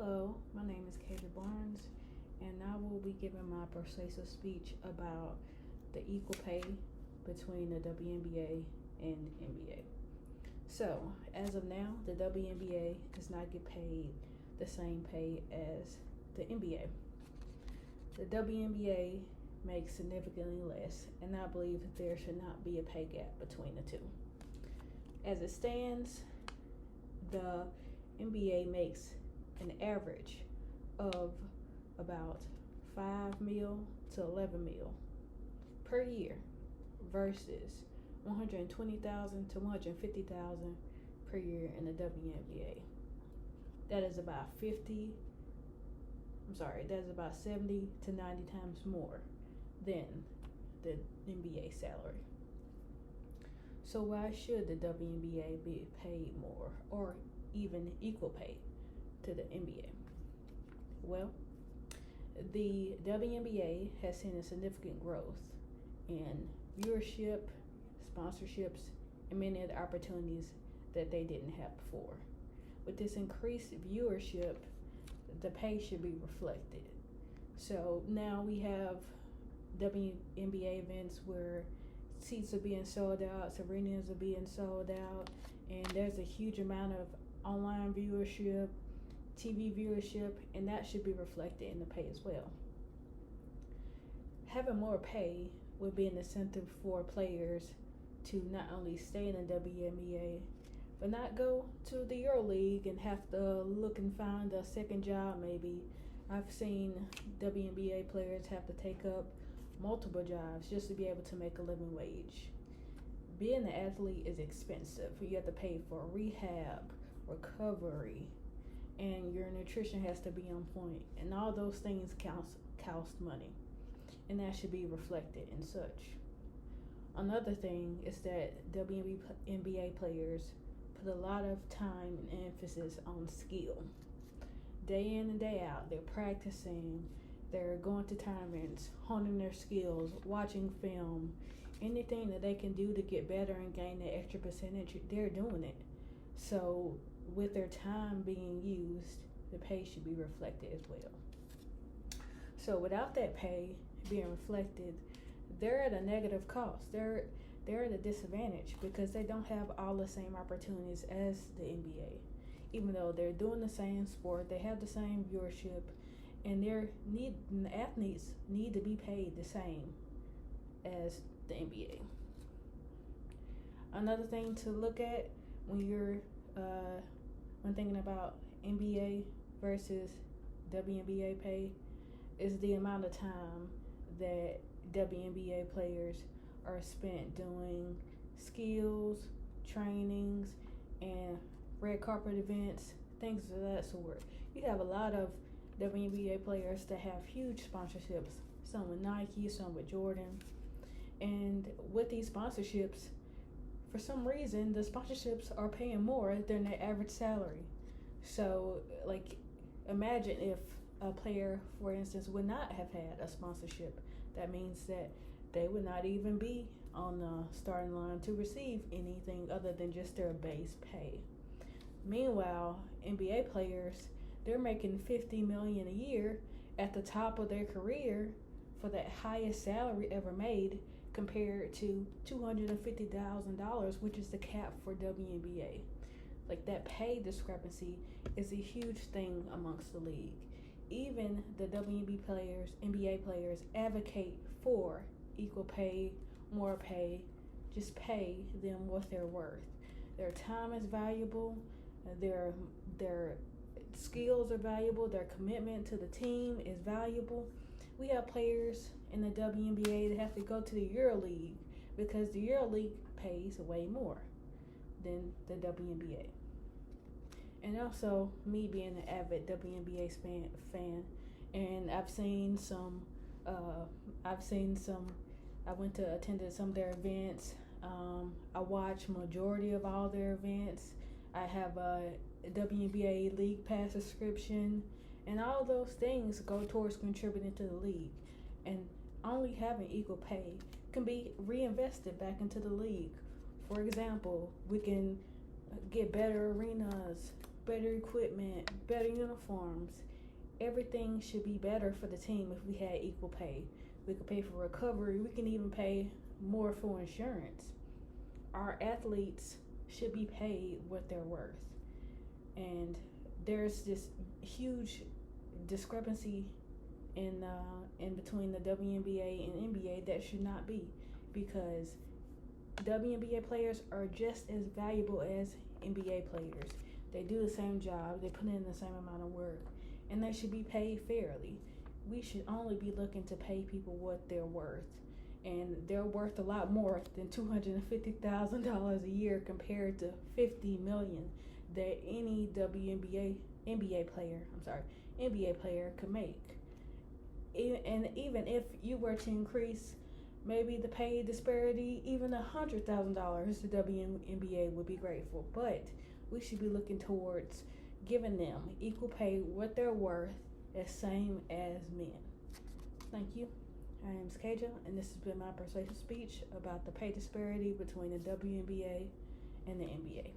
Hello, my name is Katie Barnes, and I will be giving my persuasive speech about the equal pay between the WNBA and NBA. So, as of now, the WNBA does not get paid the same pay as the NBA. The WNBA makes significantly less, and I believe that there should not be a pay gap between the two. As it stands, the NBA makes an average of about 5 mil to 11 mil per year versus 120,000 to 150,000 per year in the WNBA. That is about 70 to 90 times more than the NBA salary. So why should the WNBA be paid more or even equal pay to the NBA? Well, the WNBA has seen a significant growth in viewership, sponsorships, and many other opportunities that they didn't have before. With this increased viewership, the pay should be reflected. So now we have WNBA events where seats are being sold out, arenas are being sold out, and there's a huge amount of online viewership, TV viewership, and that should be reflected in the pay as well. Having more pay would be an incentive for players to not only stay in the WNBA, but not go to the EuroLeague and have to look and find a second job maybe. I've seen WNBA players have to take up multiple jobs just to be able to make a living wage. Being an athlete is expensive. You have to pay for rehab, recovery, and your nutrition has to be on point, and all those things cost money, and that should be reflected in such. Another thing is that WNBA players put a lot of time and emphasis on skill. Day in and day out, they're practicing, they're going to tournaments, honing their skills, watching film, anything that they can do to get better and gain that extra percentage, they're doing it. So with their time being used, the pay should be reflected as well. So without that pay being reflected, they're at a negative cost. They're at a disadvantage because they don't have all the same opportunities as the NBA. Even though they're doing the same sport, they have the same viewership, and the athletes need to be paid the same as the NBA. Another thing to look at when thinking about NBA versus WNBA pay is the amount of time that WNBA players are spent doing skills, trainings, and red carpet events, things of that sort. You have a lot of WNBA players that have huge sponsorships, some with Nike, some with Jordan. And with these sponsorships, for some reason, the sponsorships are paying more than their average salary. So, imagine if a player, for instance, would not have had a sponsorship. That means that they would not even be on the starting line to receive anything other than just their base pay. Meanwhile, NBA players, they're making $50 million a year at the top of their career for that highest salary ever made, compared to $250,000, which is the cap for WNBA. That pay discrepancy is a huge thing amongst the league. Even the NBA players advocate for equal pay, more pay, just pay them what they're worth. Their time is valuable, their skills are valuable, their commitment to the team is valuable. We have players in the WNBA that have to go to the EuroLeague because the EuroLeague pays way more than the WNBA. And also, me being an avid WNBA fan, and I attended some of their events. I watch majority of all their events. I have a WNBA League Pass subscription, and all those things go towards contributing to the league. And only having equal pay can be reinvested back into the league. For example, we can get better arenas, better equipment, better uniforms. Everything should be better for the team if we had equal pay. We could pay for recovery. We can even pay more for insurance. Our athletes should be paid what they're worth. And there's this huge discrepancy in between the WNBA and NBA that should not be, because WNBA players are just as valuable as NBA players. They do the same job, they put in the same amount of work, and they should be paid fairly. We should only be looking to pay people what they're worth. And they're worth a lot more than $250,000 a year compared to $50 million that any NBA player could make. And even if you were to increase maybe the pay disparity, even $100,000, the WNBA would be grateful. But we should be looking towards giving them equal pay, what they're worth, as same as men. Thank you. I am Skaja, and this has been my persuasive speech about the pay disparity between the WNBA and the NBA.